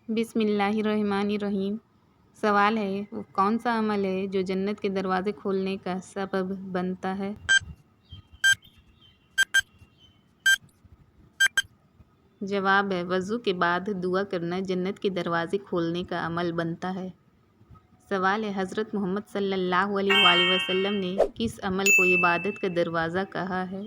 بسم اللہ الرحمن الرحیم۔ سوال ہے وہ کون سا عمل ہے جو جنت کے دروازے کھولنے کا سبب بنتا ہے؟ جواب ہے وضو کے بعد دعا کرنا جنت کے دروازے کھولنے کا عمل بنتا ہے۔ سوال ہے حضرت محمد صلی اللہ علیہ وآلہ وسلم نے کس عمل کو عبادت کا دروازہ کہا ہے؟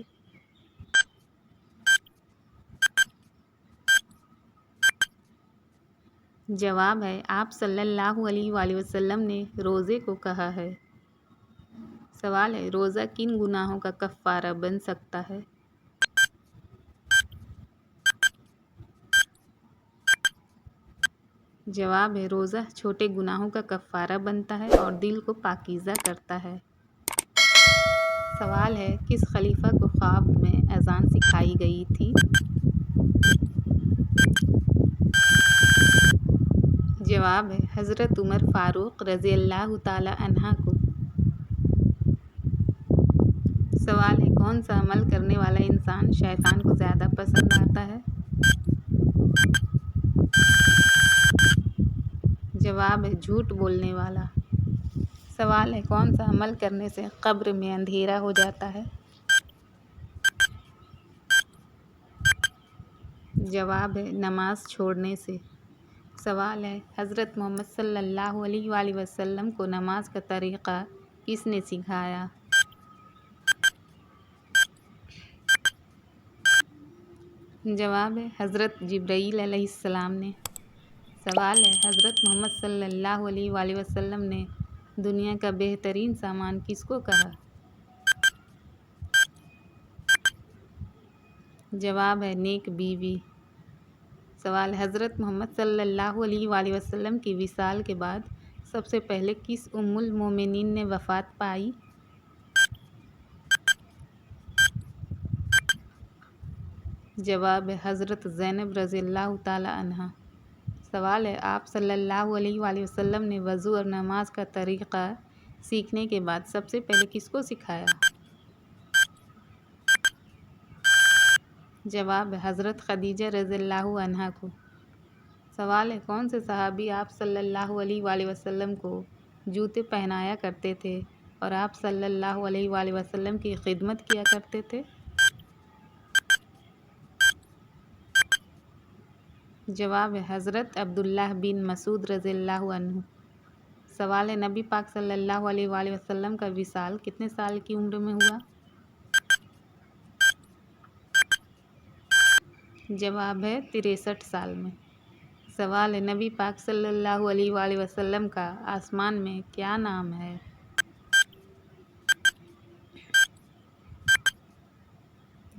جواب ہے آپ صلی اللہ علیہ وآلہ وسلم نے روزے کو کہا ہے۔ سوال ہے روزہ کن گناہوں کا کفارہ بن سکتا ہے؟ جواب ہے روزہ چھوٹے گناہوں کا کفارہ بنتا ہے اور دل کو پاکیزہ کرتا ہے۔ سوال ہے کس خلیفہ کو خواب میں اذان سکھائی گئی تھی؟ جواب ہے حضرت عمر فاروق رضی اللہ تعالی عنہ کو۔ سوال ہے کون سا عمل کرنے والا انسان شیطان کو زیادہ پسند آتا ہے؟ جواب ہے جھوٹ بولنے والا۔ سوال ہے کون سا عمل کرنے سے قبر میں اندھیرا ہو جاتا ہے؟ جواب ہے نماز چھوڑنے سے۔ سوال ہے حضرت محمد صلی اللہ علیہ وآلہ وسلم کو نماز کا طریقہ کس نے سکھایا؟ جواب ہے حضرت جبرائیل علیہ السلام نے۔ سوال ہے حضرت محمد صلی اللہ علیہ وآلہ وسلم نے دنیا کا بہترین سامان کس کو کہا؟ جواب ہے نیک بیوی۔ سوال حضرت محمد صلی اللہ علیہ وآلہ وسلم کی وصال کے بعد سب سے پہلے کس ام المومنین نے وفات پائی؟ جواب ہے حضرت زینب رضی اللہ تعالی عنہا۔ سوال ہے آپ صلی اللہ علیہ وآلہ وسلم نے وضو اور نماز کا طریقہ سیکھنے کے بعد سب سے پہلے کس کو سکھایا؟ جواب ہے حضرت خدیجہ رضی اللہ عنہا کو۔ سوال ہے کون سے صحابی آپ صلی اللہ علیہ وآلہ وسلم کو جوتے پہنایا کرتے تھے اور آپ صلی اللہ علیہ وآلہ وسلم کی خدمت کیا کرتے تھے؟ جواب ہے حضرت عبداللہ بن مسعود رضی اللہ عنہ۔ سوال ہے نبی پاک صلی اللہ علیہ وآلہ وسلم کا وصال کتنے سال کی عمر میں ہوا؟ جواب ہے 63 سال میں۔ سوال ہے نبی پاک صلی اللہ علیہ وآلہ وسلم کا آسمان میں کیا نام ہے؟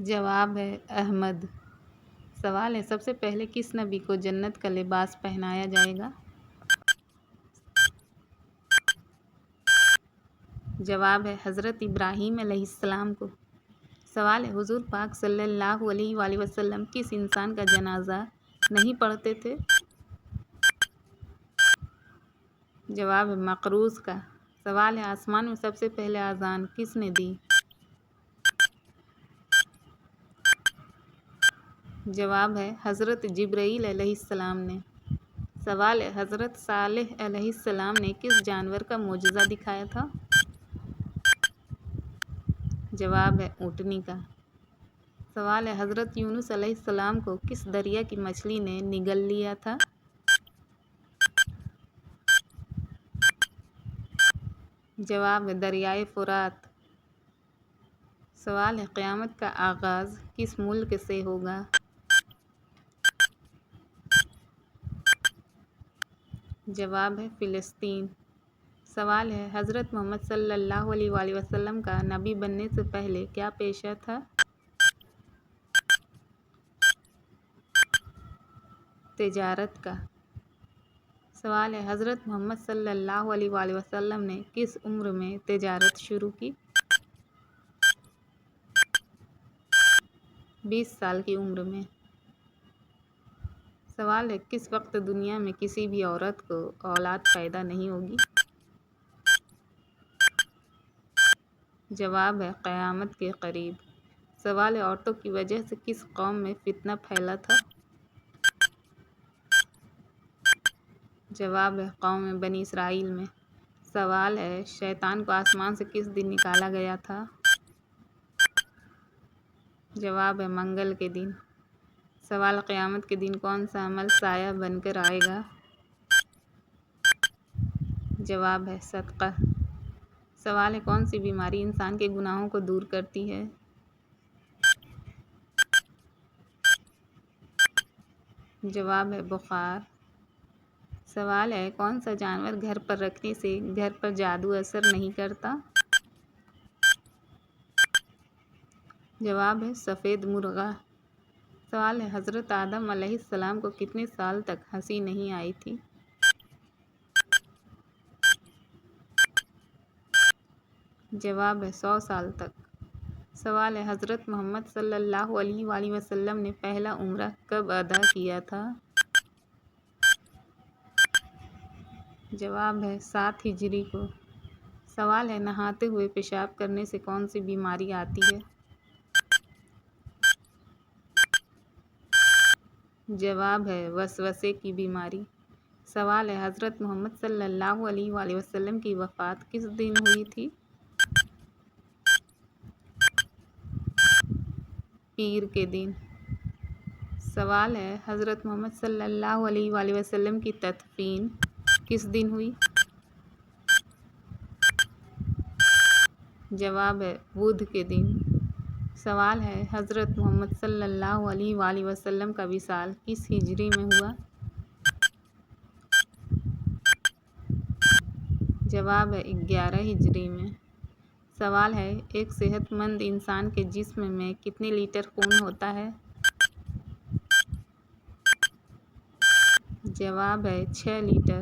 جواب ہے احمد۔ سوال ہے سب سے پہلے کس نبی کو جنت کا لباس پہنایا جائے گا؟ جواب ہے حضرت ابراہیم علیہ السلام کو۔ سوال ہے حضور پاک صلی اللہ علیہ وآلہ وسلم کس انسان کا جنازہ نہیں پڑھتے تھے؟ جواب ہے مقروض کا۔ سوال ہے آسمان میں سب سے پہلے اذان کس نے دی؟ جواب ہے حضرت جبرائیل علیہ السلام نے۔ سوال ہے حضرت صالح علیہ السلام نے کس جانور کا معجزہ دکھایا تھا؟ جواب ہے اونٹنی کا۔ سوال ہے حضرت یونس علیہ السلام کو کس دریا کی مچھلی نے نگل لیا تھا؟ جواب ہے دریائے فرات۔ سوال ہے قیامت کا آغاز کس ملک سے ہوگا؟ جواب ہے فلسطین۔ سوال ہے حضرت محمد صلی اللہ علیہ وآلہ وسلم کا نبی بننے سے پہلے کیا پیشہ تھا؟ تجارت کا۔ سوال ہے حضرت محمد صلی اللہ علیہ وآلہ وسلم نے کس عمر میں تجارت شروع کی؟ 20 سال کی عمر میں۔ سوال ہے کس وقت دنیا میں کسی بھی عورت کو اولاد پیدا نہیں ہوگی؟ جواب ہے قیامت کے قریب۔ سوال ہے عورتوں کی وجہ سے کس قوم میں فتنہ پھیلا تھا؟ جواب ہے قوم بنی اسرائیل میں۔ سوال ہے شیطان کو آسمان سے کس دن نکالا گیا تھا؟ جواب ہے منگل کے دن۔ سوال قیامت کے دن کون سا عمل سایہ بن کر آئے گا؟ جواب ہے صدقہ۔ سوال ہے کون سی بیماری انسان کے گناہوں کو دور کرتی ہے؟ جواب ہے بخار۔ سوال ہے کون سا جانور گھر پر رکھنے سے گھر پر جادو اثر نہیں کرتا؟ جواب ہے سفید مرغا۔ سوال ہے حضرت آدم علیہ السلام کو کتنے سال تک ہنسی نہیں آئی تھی؟ جواب ہے 100 سال تک۔ سوال ہے حضرت محمد صلی اللہ علیہ وآلہ وسلم نے پہلا عمرہ کب ادا کیا تھا؟ جواب ہے 7 ہجری کو۔ سوال ہے نہاتے ہوئے پیشاب کرنے سے کون سی بیماری آتی ہے؟ جواب ہے وسوسے کی بیماری۔ سوال ہے حضرت محمد صلی اللہ علیہ وآلہ وسلم کی وفات کس دن ہوئی تھی؟ پیر کے دن۔ سوال ہے حضرت محمد صلی اللہ علیہ وآلہ وسلم کی تدفین کس دن ہوئی؟ جواب ہے بدھ کے دن۔ سوال ہے حضرت محمد صلی اللہ علیہ وآلہ وسلم کا وصال کس ہجری میں ہوا؟ جواب ہے 11 ہجری میں۔ سوال ہے ایک صحت مند انسان کے جسم میں کتنے لیٹر خون ہوتا ہے؟ جواب ہے 6 لیٹر۔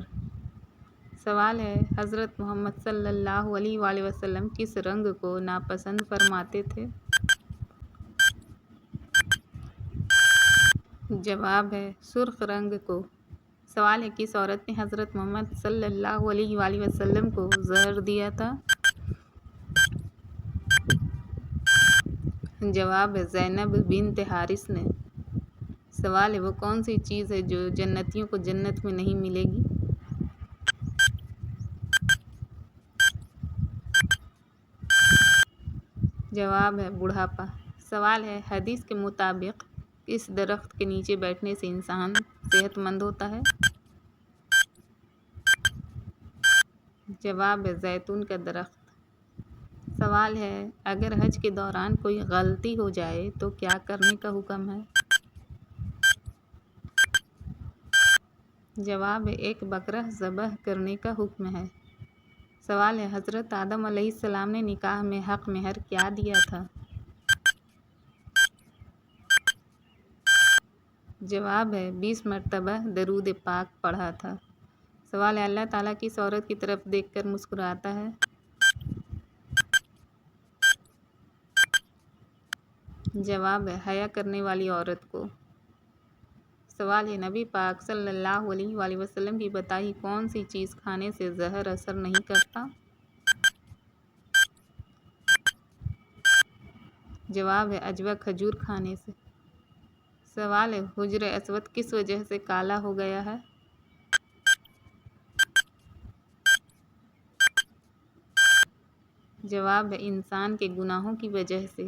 سوال ہے حضرت محمد صلی اللہ علیہ وآلہ وسلم کس رنگ کو ناپسند فرماتے تھے؟ جواب ہے سرخ رنگ کو۔ سوال ہے کس عورت نے حضرت محمد صلی اللہ علیہ وآلہ وسلم کو زہر دیا تھا؟ جواب ہے زینب بنت حارث نے۔ سوال ہے وہ کون سی چیز ہے جو جنتیوں کو جنت میں نہیں ملے گی؟ جواب ہے بڑھاپا۔ سوال ہے حدیث کے مطابق کس درخت کے نیچے بیٹھنے سے انسان صحت مند ہوتا ہے؟ جواب ہے زیتون کا درخت۔ سوال ہے اگر حج کے دوران کوئی غلطی ہو جائے تو کیا کرنے کا حکم ہے؟ جواب ہے ایک بکرا ذبح کرنے کا حکم ہے۔ سوال ہے حضرت آدم علیہ السلام نے نکاح میں حق مہر کیا دیا تھا؟ جواب ہے 20 مرتبہ درود پاک پڑھا تھا۔ سوال ہے اللہ تعالیٰ کس عورت کی طرف دیکھ کر مسکراتا ہے؟ جواب ہے حیا کرنے والی عورت کو۔ سوال ہے نبی پاک صلی اللہ علیہ وآلہ وسلم کی بتائی کون سی چیز کھانے سے زہر اثر نہیں کرتا؟ جواب ہے عجوہ کھجور کھانے سے۔ سوال ہے حجر اسود کس وجہ سے کالا ہو گیا ہے؟ جواب ہے انسان کے گناہوں کی وجہ سے۔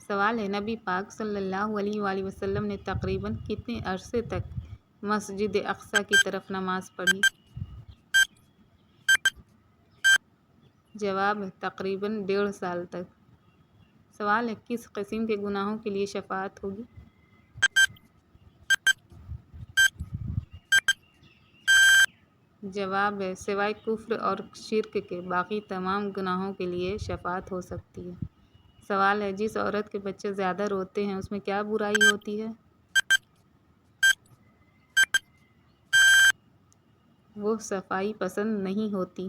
سوال ہے نبی پاک صلی اللہ علیہ وآلہ وسلم نے تقریباً کتنے عرصے تک مسجد اقصی کی طرف نماز پڑھی؟ جواب ہے تقریباً 1.5 سال تک۔ سوال ہے کس قسم کے گناہوں کے لیے شفاعت ہوگی؟ جواب ہے سوائے کفر اور شرک کے باقی تمام گناہوں کے لیے شفاعت ہو سکتی ہے۔ سوال ہے جس عورت کے بچے زیادہ روتے ہیں اس میں کیا برائی ہوتی ہے؟ وہ صفائی پسند نہیں ہوتی۔